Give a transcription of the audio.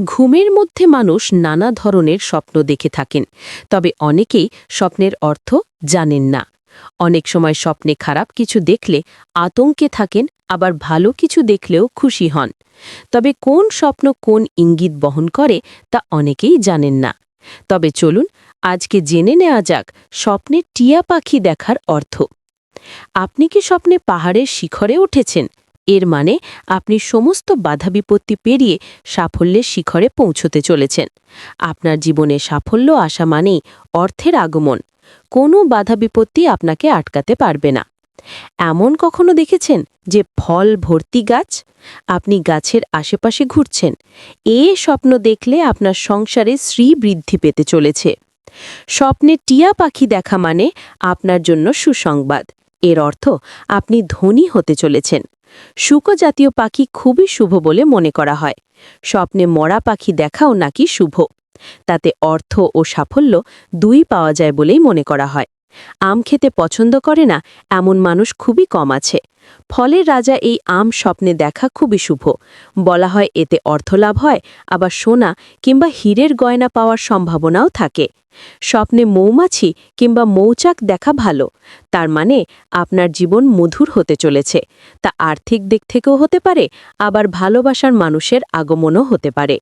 ঘুমের মধ্যে মানুষ নানা ধরনের স্বপ্ন দেখে থাকেন, তবে অনেকেই স্বপ্নের অর্থ জানেন না। অনেক সময় স্বপ্নে খারাপ কিছু দেখলে আতঙ্কে থাকেন, আবার ভালো কিছু দেখলেও খুশি হন। তবে কোন স্বপ্ন কোন ইঙ্গিত বহন করে তা অনেকেই জানেন না। তবে চলুন আজকে জেনে নেওয়া যাক স্বপ্নে টিয়া পাখি দেখার অর্থ। আপনি কি স্বপ্নে পাহাড়ের শিখরে উঠেছেন? এর মানে আপনি সমস্ত বাধা বিপত্তি পেরিয়ে সাফল্যের শিখরে পৌঁছতে চলেছেন। আপনার জীবনে সাফল্য আসা মানেই অর্থের আগমন। কোনো বাধা বিপত্তি আপনাকে আটকাতে পারবে না। এমন কখনো দেখেছেন যে ফল ভর্তি গাছ? আপনি গাছের আশেপাশে ঘুরছেন। এ স্বপ্ন দেখলে আপনার সংসারে শ্রী বৃদ্ধি পেতে চলেছে। স্বপ্নে টিয়া পাখি দেখা মানে আপনার জন্য সুসংবাদ। এর অর্থ আপনি ধনী হতে চলেছেন। শুকো জাতীয় পাখি খুবই শুভ বলে মনে করা হয়। স্বপ্নে মরা পাখি দেখাও নাকি শুভ। তাতে অর্থ ও সাফল্য দুই পাওয়া যায় বলেই মনে করা হয়। আম খেতে পছন্দ করে না এমন মানুষ খুবই কম আছে। ফলের রাজা এই আম স্বপ্নে দেখা খুবই শুভ। বলা হয় এতে অর্থলাভ হয়, আবার সোনা কিংবা হীরের গয়না পাওয়ার সম্ভাবনাও থাকে। স্বপ্নে মৌমাছি কিংবা মৌচাক দেখা ভালো। তার মানে আপনার জীবন মধুর হতে চলেছে। তা আর্থিক দিক থেকেও হতে পারে, আবার ভালোবাসার মানুষের আগমনও হতে পারে।